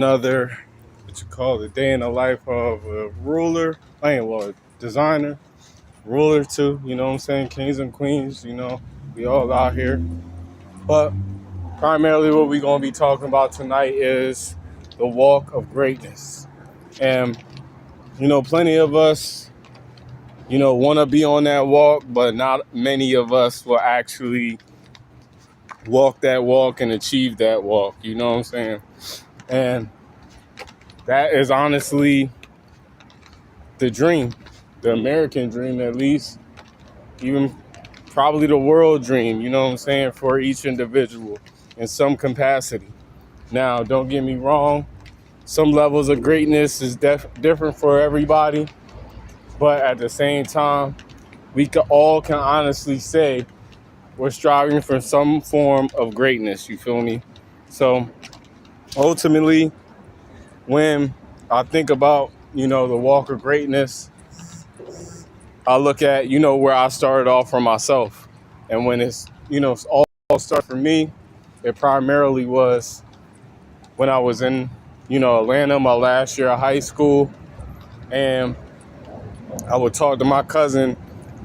Another, what you call the day in the life of a ruler, I ain't well, designer, ruler too, you know what I'm saying? Kings and queens, we all out here. But primarily what we're going to be talking about tonight is the walk of greatness. And, plenty of us, want to be on that walk, but not many of us will actually walk that walk and achieve that walk, you know what I'm saying? And that is honestly the dream, the American dream at least, even probably the world dream, you know what I'm saying, for each individual in some capacity. Now, don't get me wrong, some levels of greatness is different for everybody, but at the same time, all can honestly say we're striving for some form of greatness, you feel me? So ultimately, when I think about, the walk of greatness, I look at, where I started off for myself. And when it's all started for me, it primarily was when I was in, Atlanta, my last year of high school. And I would talk to my cousin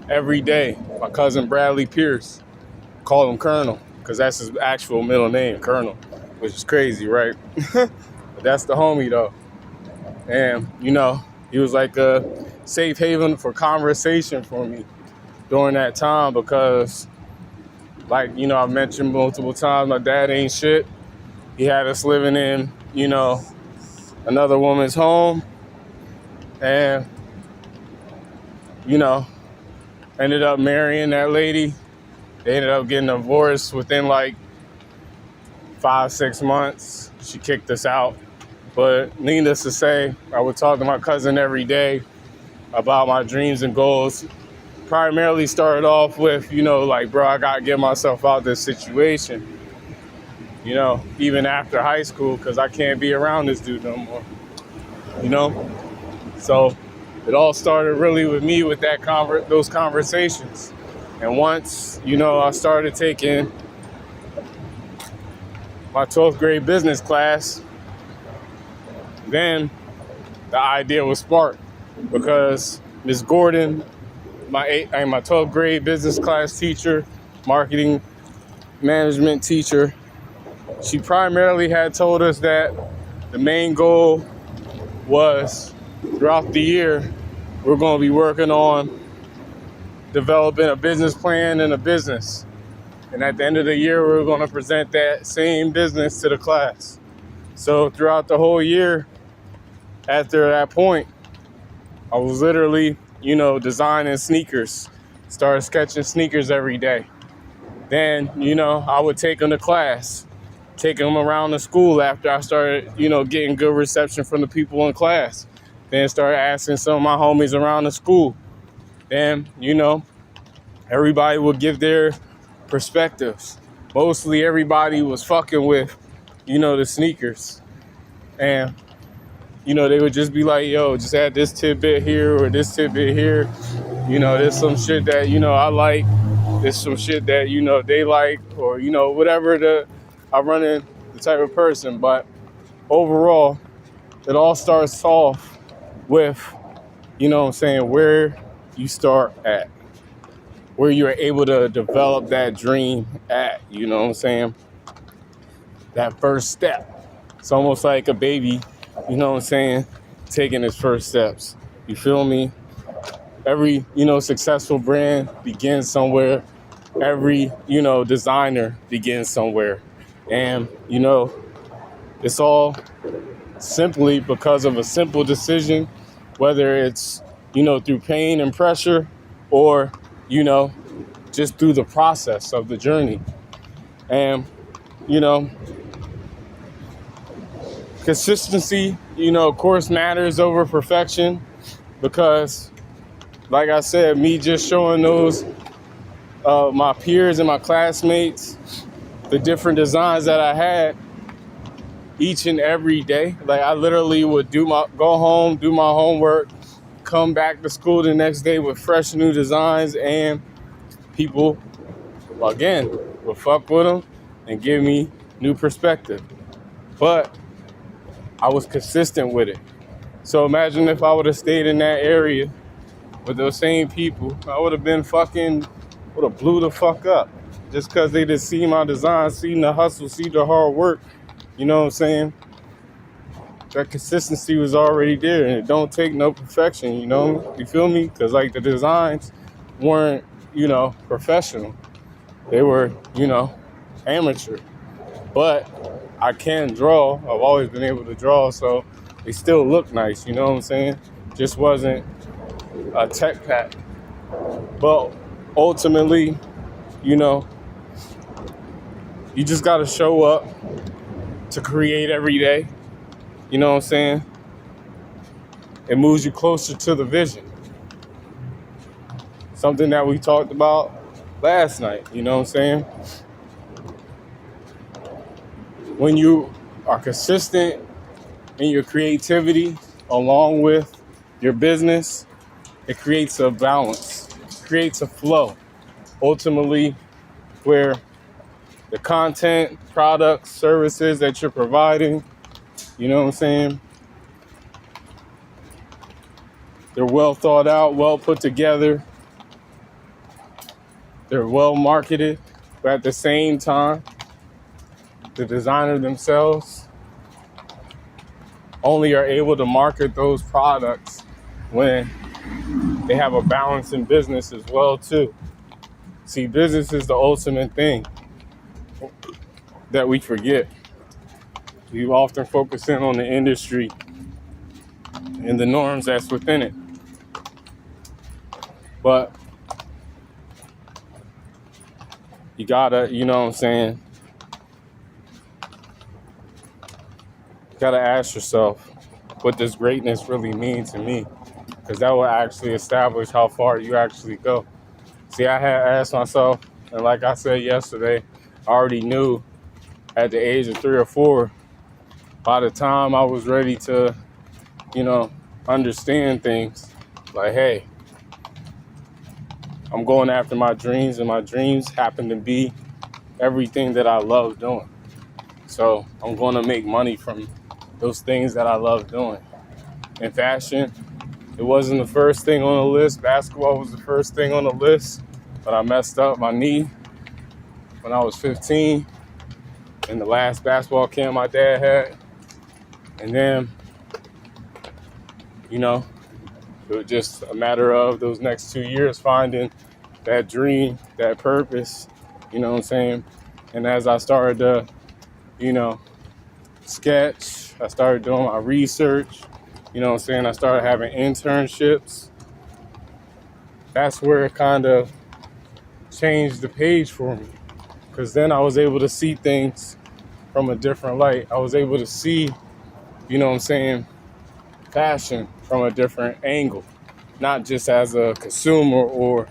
every day, my cousin Bradley Pierce, call him Colonel, because that's his actual middle name, Colonel, which is crazy, right? But that's the homie though. And, he was like a safe haven for conversation for me during that time because, like, I've mentioned multiple times, my dad ain't shit. He had us living in, another woman's home and, ended up marrying that lady. They ended up getting divorced within like 5-6 months. She kicked us out. But needless to say, I would talk to my cousin every day about my dreams and goals. Primarily started off with, like, bro, I got to get myself out of this situation, even after high school, because I can't be around this dude no more, So it all started really with me with those conversations. And once, I started taking my 12th grade business class, then the idea was sparked because Ms. Gordon, my 12th grade business class teacher, marketing management teacher, she primarily had told us that the main goal was throughout the year, we're going to be working on developing a business plan and a business. And at the end of the year, we're going to present that same business to the class. So throughout the whole year, after that point, I was literally, designing sneakers, started sketching sneakers every day. Then, I would take them to class, take them around the school after I started, getting good reception from the people in class. Then started asking some of my homies around the school. Then, everybody would give their perspectives. Mostly everybody was fucking with, the sneakers. And, they would just be like, yo, just add this tidbit here or this tidbit here. There's some shit that, I like. There's some shit that, they like or, whatever I run in the type of person. But overall, it all starts off with, where you start at, where you're able to develop that dream at, that first step. It's almost like a baby, taking its first steps. You feel me? Every, successful brand begins somewhere. Every, designer begins somewhere. And, it's all simply because of a simple decision, whether it's, through pain and pressure or, just through the process of the journey. And, consistency, of course, matters over perfection because, like I said, me just showing those my peers and my classmates the different designs that I had each and every day. Like I literally would go home, do my homework, come back to school the next day with fresh new designs, and people, again, would fuck with them and give me new perspective. But I was consistent with it. So imagine if I would have stayed in that area with those same people, I would have would have blew the fuck up. Just because they just see my design, see the hustle, see the hard work, you know what I'm saying? That consistency was already there, and it don't take no perfection, you know? You feel me? Because, like, the designs weren't, professional. They were, amateur. But I can draw. I've always been able to draw, so they still look nice, you know what I'm saying? Just wasn't a tech pack. But ultimately, you just got to show up to create every day. You know what I'm saying? It moves you closer to the vision. Something that we talked about last night, you know what I'm saying? When you are consistent in your creativity along with your business, it creates a balance, creates a flow. Ultimately, where the content, products, services that you're providing, you know what I'm saying? They're well thought out, well put together. They're well marketed, but at the same time, the designer themselves only are able to market those products when they have a balance in business as well too. See, business is the ultimate thing that we forget. We often focus in on the industry and the norms that's within it. But you gotta, you know what I'm saying? You gotta ask yourself, what does greatness really mean to me? Because that will actually establish how far you actually go. See, I had asked myself, and like I said yesterday, I already knew at the age of 3 or 4, by the time I was ready to, understand things, like, hey, I'm going after my dreams, and my dreams happen to be everything that I love doing. So I'm going to make money from those things that I love doing. In fashion, it wasn't the first thing on the list. Basketball was the first thing on the list, but I messed up my knee when I was 15 in the last basketball camp my dad had. And then, it was just a matter of those next 2 years finding that dream, that purpose, you know what I'm saying? And as I started to, sketch, I started doing my research, you know what I'm saying? I started having internships. That's where it kind of changed the page for me. Because then I was able to see things from a different light. I was able to see, fashion from a different angle. Not just as a consumer or,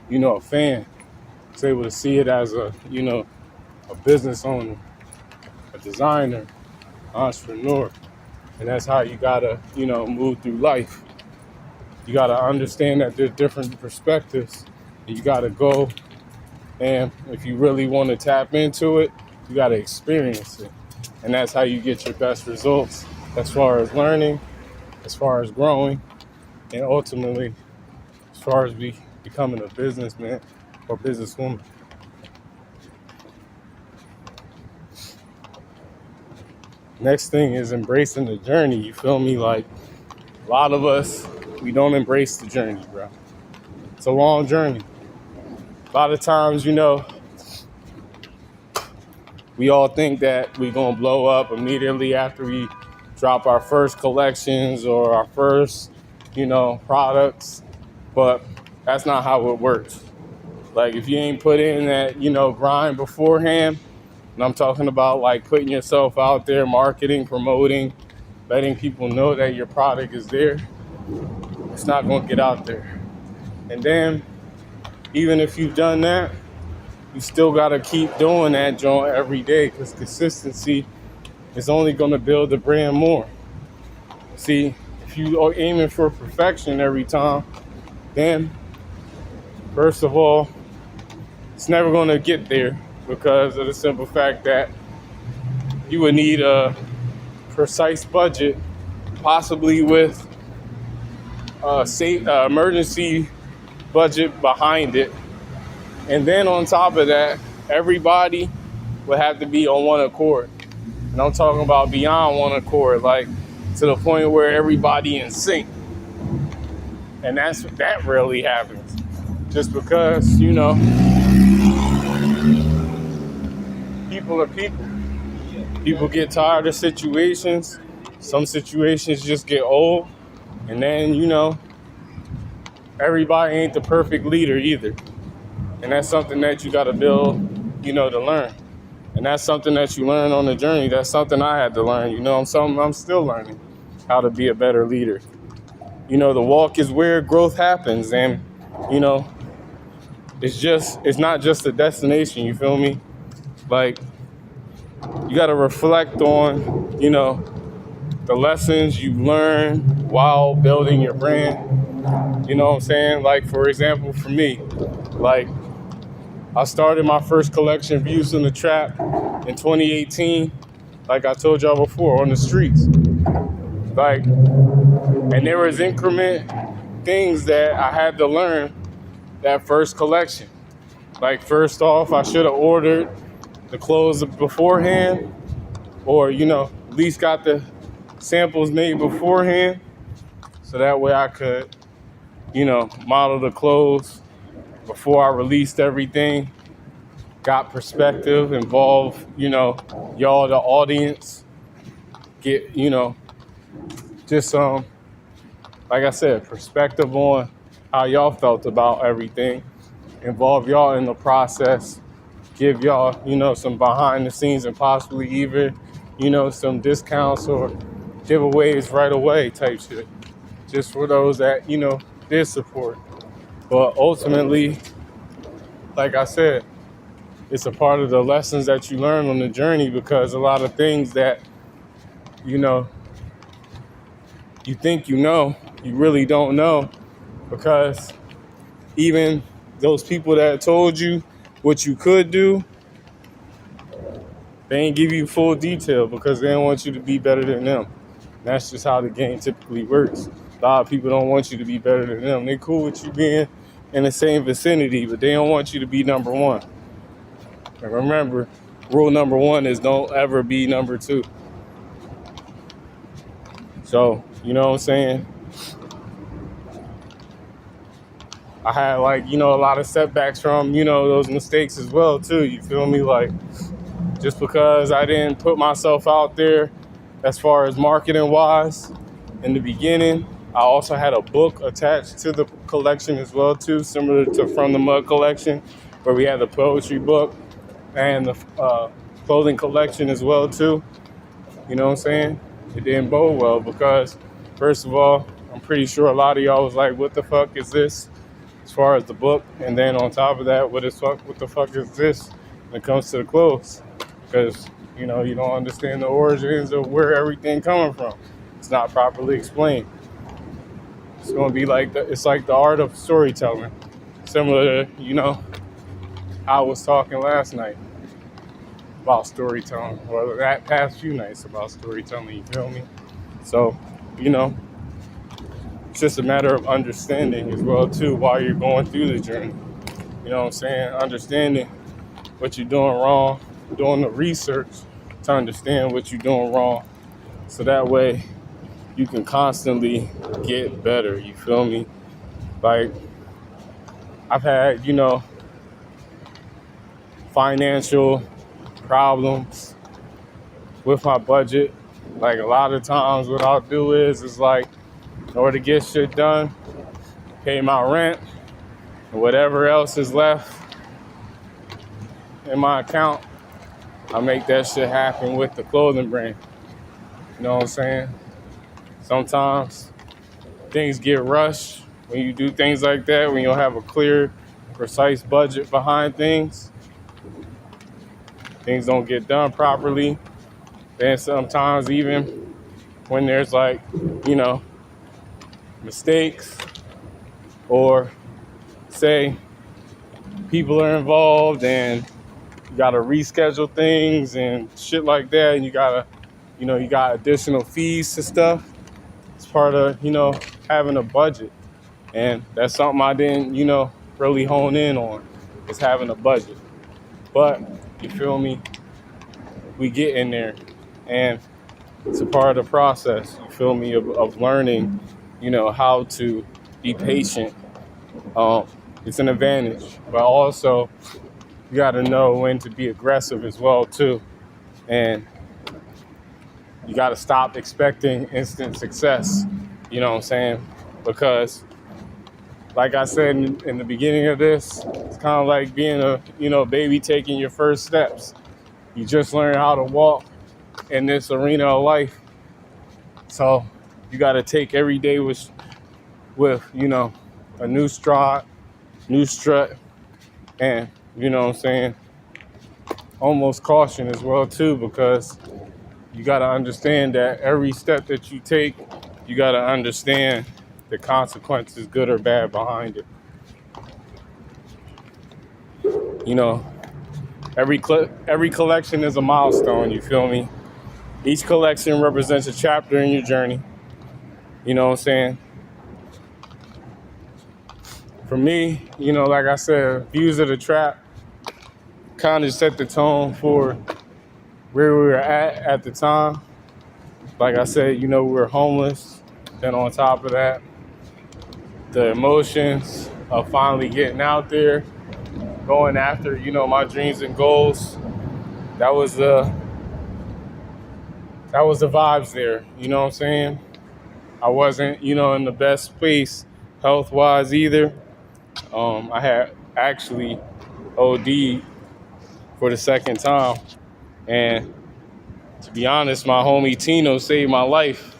a fan. I was able to see it as a business owner, a designer, entrepreneur. And that's how you gotta, move through life. You gotta understand that there's different perspectives. And you gotta go, and if you really want to tap into it, you gotta experience it. And that's how you get your best results as far as learning, as far as growing, and ultimately, as far as becoming a businessman or businesswoman. Next thing is embracing the journey. You feel me? Like, a lot of us, we don't embrace the journey, bro. It's a long journey. A lot of times, we all think that we're going to blow up immediately after we drop our first collections or our first, products. But that's not how it works. Like, if you ain't put in that, grind beforehand, and I'm talking about like putting yourself out there, marketing, promoting, letting people know that your product is there, it's not going to get out there. And then, even if you've done that, you still got to keep doing that joint every day, because consistency is only going to build the brand more. See, if you are aiming for perfection every time, then first of all, it's never going to get there, because of the simple fact that you would need a precise budget, possibly with emergency budget behind it. And then on top of that, everybody would have to be on one accord. And I'm talking about beyond one accord, like to the point where everybody in sync. And that rarely happens. Just because, people are people. People get tired of situations. Some situations just get old. And then, everybody ain't the perfect leader either. And that's something that you got to build, to learn. And that's something that you learn on the journey. That's something I had to learn. I'm still learning how to be a better leader. The walk is where growth happens. And, it's not just a destination, you feel me? Like, you got to reflect on, the lessons you learn while building your brand. You know what I'm saying? Like, for example, for me, like, I started my first collection, Views in the Trap, in 2018, like I told y'all before, on the streets. Like, and there was increment things that I had to learn that first collection. Like, first off, I should have ordered the clothes beforehand, or, at least got the samples made beforehand, so that way I could, model the clothes before I released everything. Got perspective, involve, y'all, the audience, get, just like I said, perspective on how y'all felt about everything, involve y'all in the process, give y'all, some behind the scenes and possibly even, some discounts or giveaways right away type shit, just for those that, did support. But ultimately, like I said, it's a part of the lessons that you learn on the journey, because a lot of things that, you think you really don't know, because even those people that told you what you could do, they ain't give you full detail because they don't want you to be better than them. That's just how the game typically works. A lot of people don't want you to be better than them. They cool with you being in the same vicinity, but they don't want you to be number one. And remember, rule number one is don't ever be number two. So, you know what I'm saying? I had a lot of setbacks from, those mistakes as well too. You feel me? Like, just because I didn't put myself out there as far as marketing wise in the beginning. I also had a book attached to the collection as well too, similar to From the Mud collection, where we had the poetry book and the clothing collection as well too. You know what I'm saying? It didn't bode well because, first of all, I'm pretty sure a lot of y'all was like, what the fuck is this as far as the book? And then on top of that, what the fuck is this when it comes to the clothes? Because, you don't understand the origins of where everything coming from. It's not properly explained. It's going to be it's like the art of storytelling. Similar to, I was talking last night about storytelling, or that past few nights about storytelling, you feel me? So, it's just a matter of understanding as well too while you're going through the journey. You know what I'm saying? Understanding what you're doing wrong, doing the research to understand what you're doing wrong, so that way you can constantly get better, you feel me? Like, I've had, financial problems with my budget. Like, a lot of times what I'll do is like, in order to get shit done, pay my rent, and whatever else is left in my account, I make that shit happen with the clothing brand. You know what I'm saying? Sometimes things get rushed when you do things like that, when you don't have a clear, precise budget behind things. Things don't get done properly. Then sometimes even when there's mistakes, or say people are involved and you gotta reschedule things and shit like that, and you gotta you got additional fees and stuff. It's part of, having a budget. And that's something I didn't, really hone in on, is having a budget. But, you feel me? We get in there. And it's a part of the process, you feel me, of learning, how to be patient. It's an advantage. But also, you got to know when to be aggressive as well, too. And you got to stop expecting instant success. You know what I'm saying? Because, like I said in the beginning of this, it's kind of like being a baby taking your first steps. You just learn how to walk in this arena of life. So you got to take every day with a new stride, new strut, and almost caution as well too, because you got to understand that every step that you take, you got to understand the consequences, good or bad, behind it. Every collection is a milestone, you feel me? Each collection represents a chapter in your journey. You know what I'm saying? For me, like I said, Views of the Trap kind of set the tone for where we were at the time. Like I said, we were homeless. Then on top of that, the emotions of finally getting out there, going after, my dreams and goals. That was the vibes there. You know what I'm saying? I wasn't, in the best place health-wise either. I had actually OD'd for the second time. And to be honest, my homie Tino saved my life.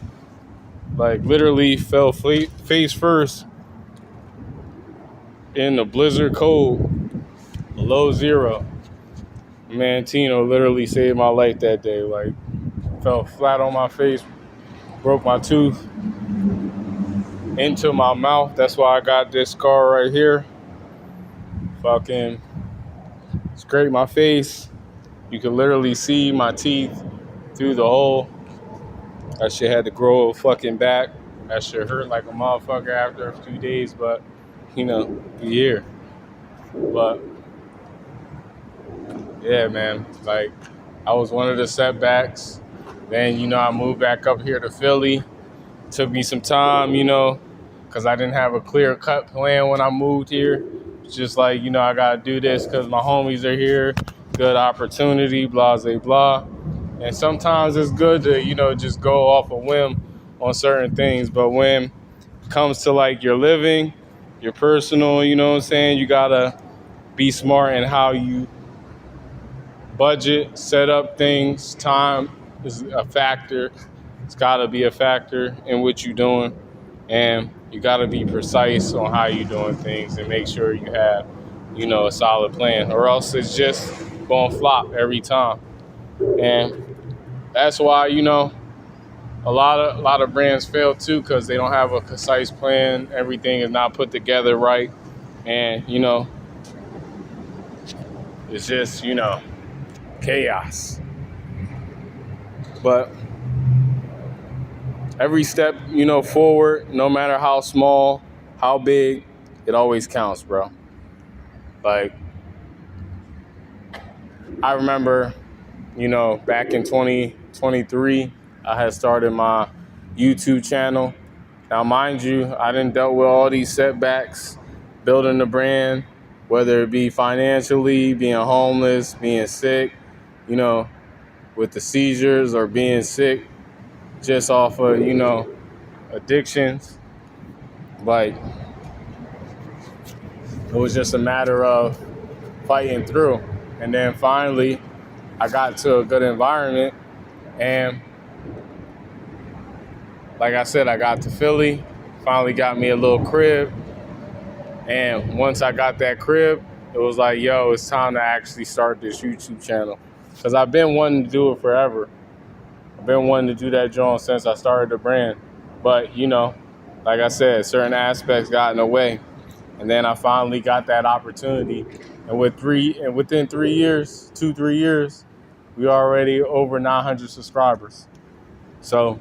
Like, literally fell face first in the blizzard cold, below zero. Man, Tino literally saved my life that day. Like, fell flat on my face, broke my tooth into my mouth. That's why I got this scar right here. Fucking scraped my face. You can literally see my teeth through the hole. That shit had to grow fucking back. That shit hurt like a motherfucker after a few days, but, we here. But, yeah, man, like, I was one of the setbacks. Then, I moved back up here to Philly. Took me some time, because I didn't have a clear-cut plan when I moved here. It's just like, I got to do this because my homies are here. Good opportunity, blah, blah, blah. And sometimes it's good to, just go off a whim on certain things. But when it comes to, like, your living, your personal, you know what I'm saying, you got to be smart in how you budget, set up things. Time is a factor. It's got to be a factor in what you're doing. And you got to be precise on how you're doing things and make sure you have, a solid plan. Or else it's just going to flop every time. And that's why, a lot of brands fail too, because they don't have a concise plan. Everything is not put together right. And, it's just, chaos. But every step, forward, no matter how small, how big, it always counts, bro. Like, I remember, back in 2023, I had started my YouTube channel. Now, mind you, I done dealt with all these setbacks, building the brand, whether it be financially, being homeless, being sick, with the seizures, or being sick just off of, addictions. Like, it was just a matter of fighting through. And then finally, I got to a good environment. And like I said, I got to Philly, finally got me a little crib. And once I got that crib, it was like, yo, it's time to actually start this YouTube channel. Because I've been wanting to do it forever. I've been wanting to do that joint since I started the brand. But, like I said, certain aspects got in the way. And then I finally got that opportunity. And within 3 years, 2-3 years, we already over 900 subscribers. So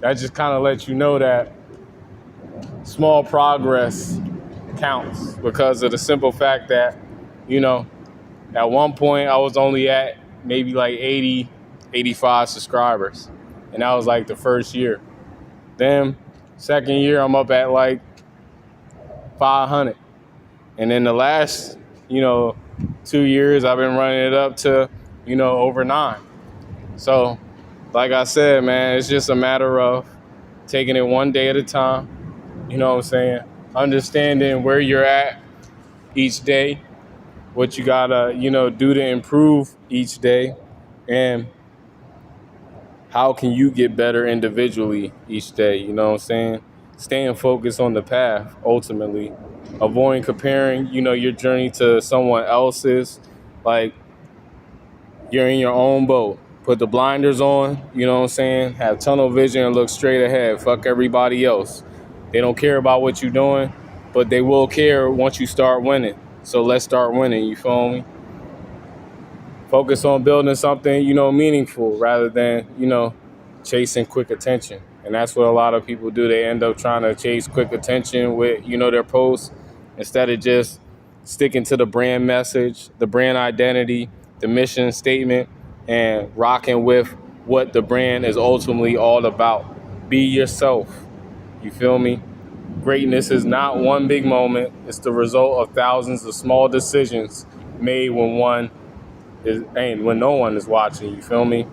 that just kind of lets you know that small progress counts, because of the simple fact that, you know, at one point I was only at maybe like 80, 85 subscribers. And that was like the first year. Then second year I'm up at like 500. And then the last, 2 years I've been running it up to, over 9. So like I said, man, it's just a matter of taking it one day at a time. You know what I'm saying? Understanding where you're at each day, what you gotta, do to improve each day, and how can you get better individually each day, you know what I'm saying? Staying focused on the path, ultimately. Avoiding comparing, your journey to someone else's. Like, you're in your own boat. Put the blinders on, you know what I'm saying? Have tunnel vision and look straight ahead. Fuck everybody else. They don't care about what you're doing, but they will care once you start winning. So let's start winning, you feel me? Focus on building something, meaningful, rather than, chasing quick attention. And that's what a lot of people do. They end up trying to chase quick attention with, their posts, instead of just sticking to the brand message, the brand identity, the mission statement, and rocking with what the brand is ultimately all about. Be yourself. You feel me? Greatness is not one big moment. It's the result of thousands of small decisions made when no one is watching. You feel me?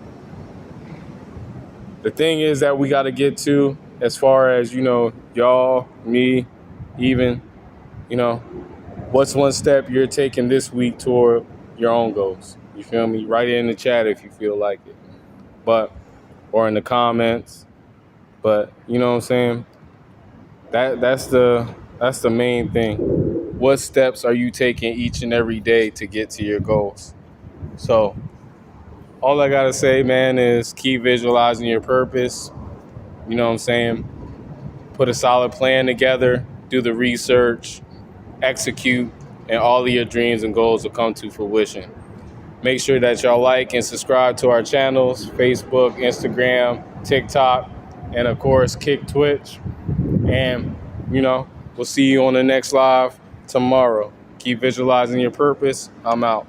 The thing is that we got to get to, as far as, y'all, me, even, what's one step you're taking this week toward your own goals? You feel me? Write it in the chat if you feel like it. Or in the comments. But, you know what I'm saying? That's the main thing. What steps are you taking each and every day to get to your goals? So all I gotta say, man, is keep visualizing your purpose. You know what I'm saying? Put a solid plan together, do the research, execute, and all of your dreams and goals will come to fruition. Make sure that y'all like and subscribe to our channels, Facebook, Instagram, TikTok, and of course, Kick Twitch. And, we'll see you on the next live tomorrow. Keep visualizing your purpose. I'm out.